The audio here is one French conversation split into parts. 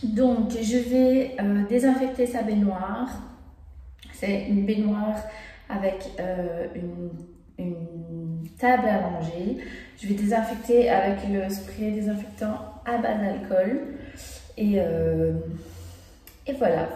Donc je vais désinfecter sa baignoire. C'est une baignoire avec une table à langer. Je vais désinfecter avec le spray désinfectant à base d'alcool. Et voilà.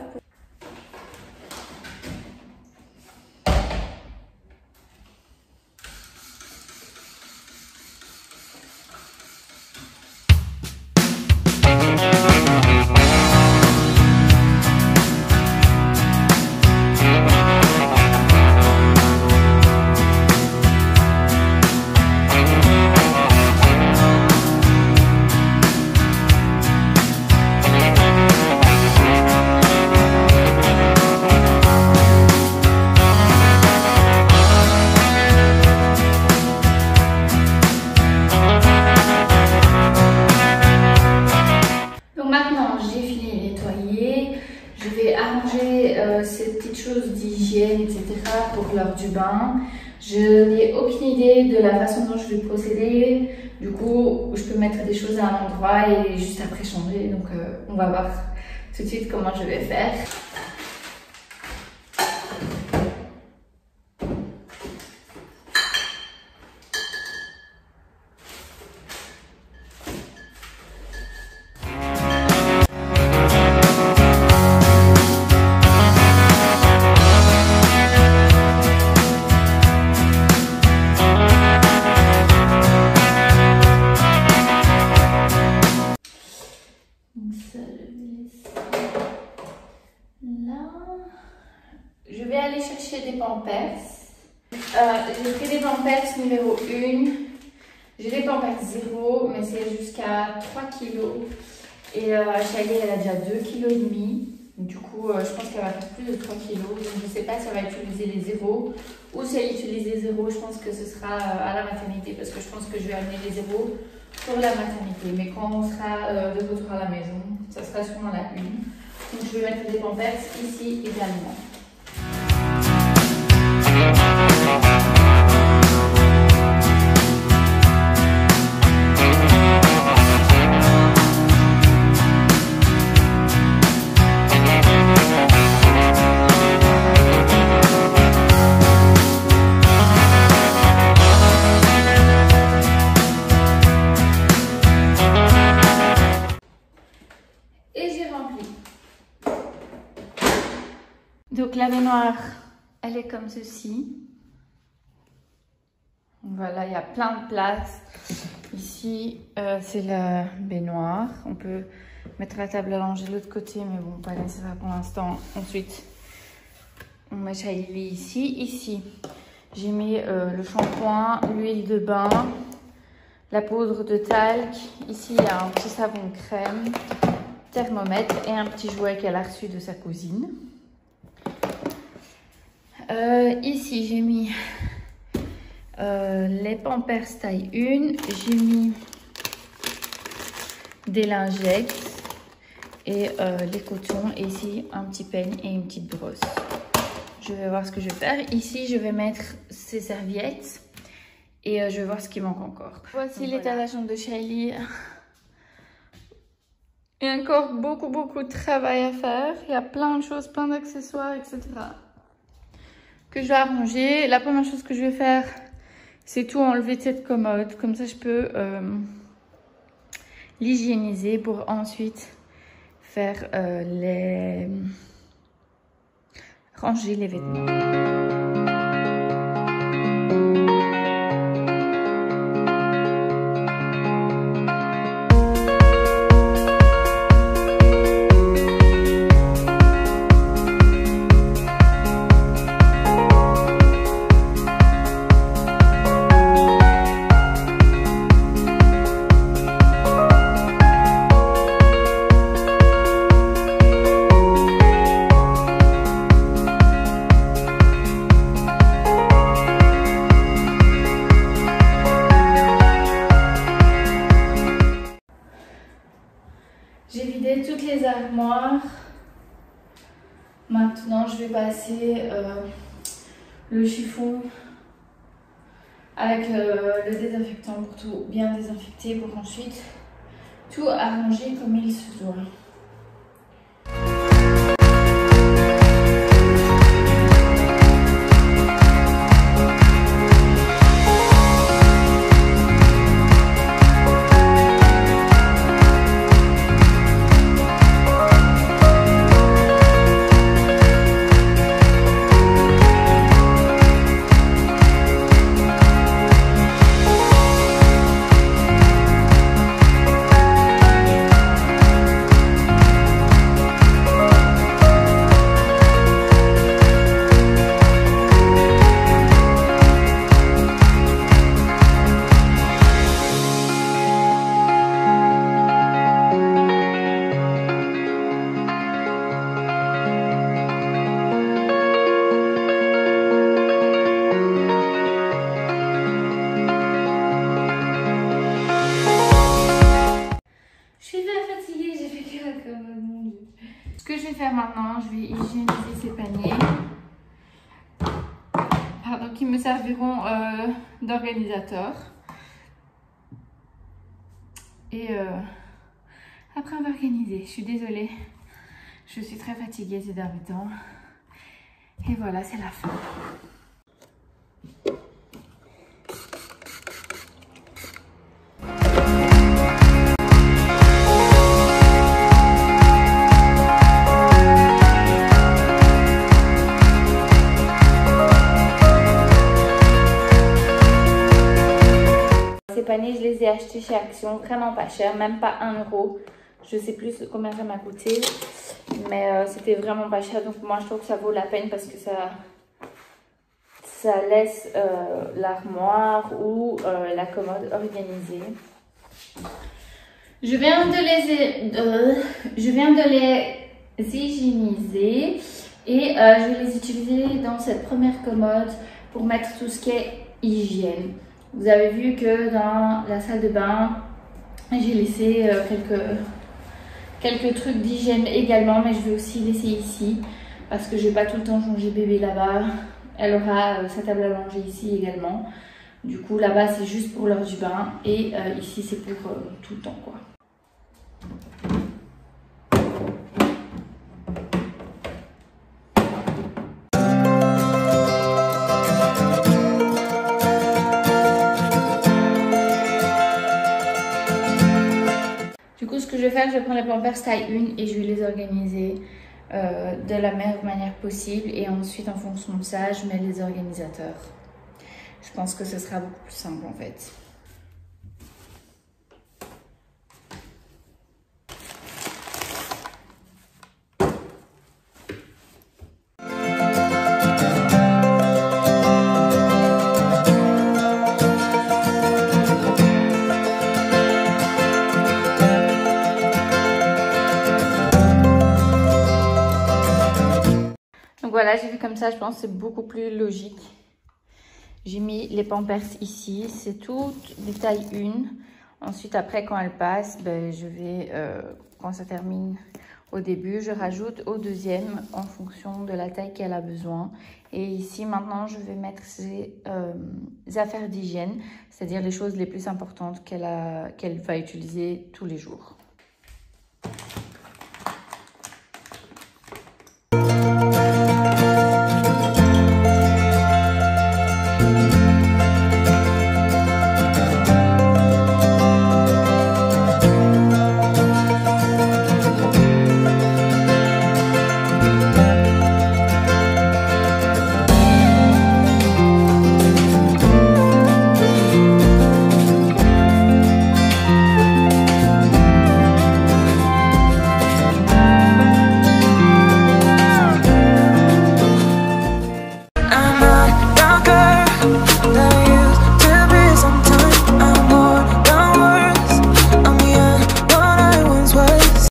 Ces petites choses d'hygiène, etc. pour l'heure du bain. Je n'ai aucune idée de la façon dont je vais procéder. Du coup, je peux mettre des choses à un endroit et juste après changer. Donc, on va voir tout de suite comment je vais faire. Je vais aller chercher des pampers. J'ai pris des pampers numéro 1. J'ai des pampers 0, mais c'est jusqu'à 3 kg. Et Shaylee, elle a déjà 2,5 kg. Du coup, je pense qu'elle va faire plus de 3 kg. Donc, je ne sais pas si elle va utiliser les 0 ou si elle utilise les 0. Je pense que ce sera à la maternité parce que je pense que je vais amener les 0 pour la maternité. Mais quand on sera de retour à la maison, ça sera sûrement la 1. Donc, je vais mettre des pampers ici également. Et j'ai rempli. Donc la baignoire, elle est comme ceci. Voilà, il y a plein de place. Ici, c'est la baignoire. On peut mettre la table à langer de l'autre côté, mais bon, pas nécessaire pour l'instant. Ensuite, on met Shaylee ici. Ici, j'ai mis le shampoing, l'huile de bain, la poudre de talc. Ici, il y a un petit savon crème, thermomètre et un petit jouet qu'elle a reçu de sa cousine. Ici, j'ai mis les pampers taille 1. J'ai mis des lingettes et les cotons. Et ici, un petit peigne et une petite brosse. Je vais voir ce que je vais faire. Ici, je vais mettre ces serviettes et je vais voir ce qui manque encore. Voici l'état de la chambre de Shaylee. Il y a encore beaucoup de travail à faire. Il y a plein de choses, plein d'accessoires, etc. que je vais arranger. La première chose que je vais faire, c'est tout enlever de cette commode. Comme ça, je peux l'hygiéniser pour ensuite faire ranger les vêtements. J'ai vidé toutes les armoires. Maintenant, je vais passer le chiffon avec le désinfectant pour tout bien désinfecter pour ensuite tout arranger comme il se doit. Ce que je vais faire maintenant, je vais hygiéniser ces paniers. Pardon, qui me serviront d'organisateur. Et après on va organiser. Je suis désolée, je suis très fatiguée ces derniers temps. Et voilà, c'est la fin. Ces paniers, je les ai achetés chez Action, vraiment pas cher, même pas 1 €. Je sais plus combien ça m'a coûté, mais c'était vraiment pas cher. Donc moi, je trouve que ça vaut la peine parce que ça laisse l'armoire ou la commode organisée. Je viens de les hygiéniser et je vais les utiliser dans cette première commode pour mettre tout ce qui est hygiène. Vous avez vu que dans la salle de bain, j'ai laissé quelques trucs d'hygiène également, mais je vais aussi laisser ici parce que je vais pas tout le temps changer bébé là-bas. Elle aura sa table à manger ici également. Du coup, là-bas, c'est juste pour l'heure du bain et ici, c'est pour tout le temps, quoi. Du coup, ce que je vais faire, je vais prendre les Pampers taille 1 et je vais les organiser de la meilleure manière possible. Et ensuite, en fonction de ça, je mets les organisateurs. Je pense que ce sera beaucoup plus simple en fait. Donc voilà, j'ai fait comme ça, je pense que c'est beaucoup plus logique. J'ai mis les Pampers ici, c'est toutes des tailles 1. Ensuite, après, quand elles passent, ben, je vais, quand ça termine au début, je rajoute au deuxième en fonction de la taille qu'elle a besoin. Et ici, maintenant, je vais mettre ses affaires d'hygiène, c'est-à-dire les choses les plus importantes qu'elle va utiliser tous les jours.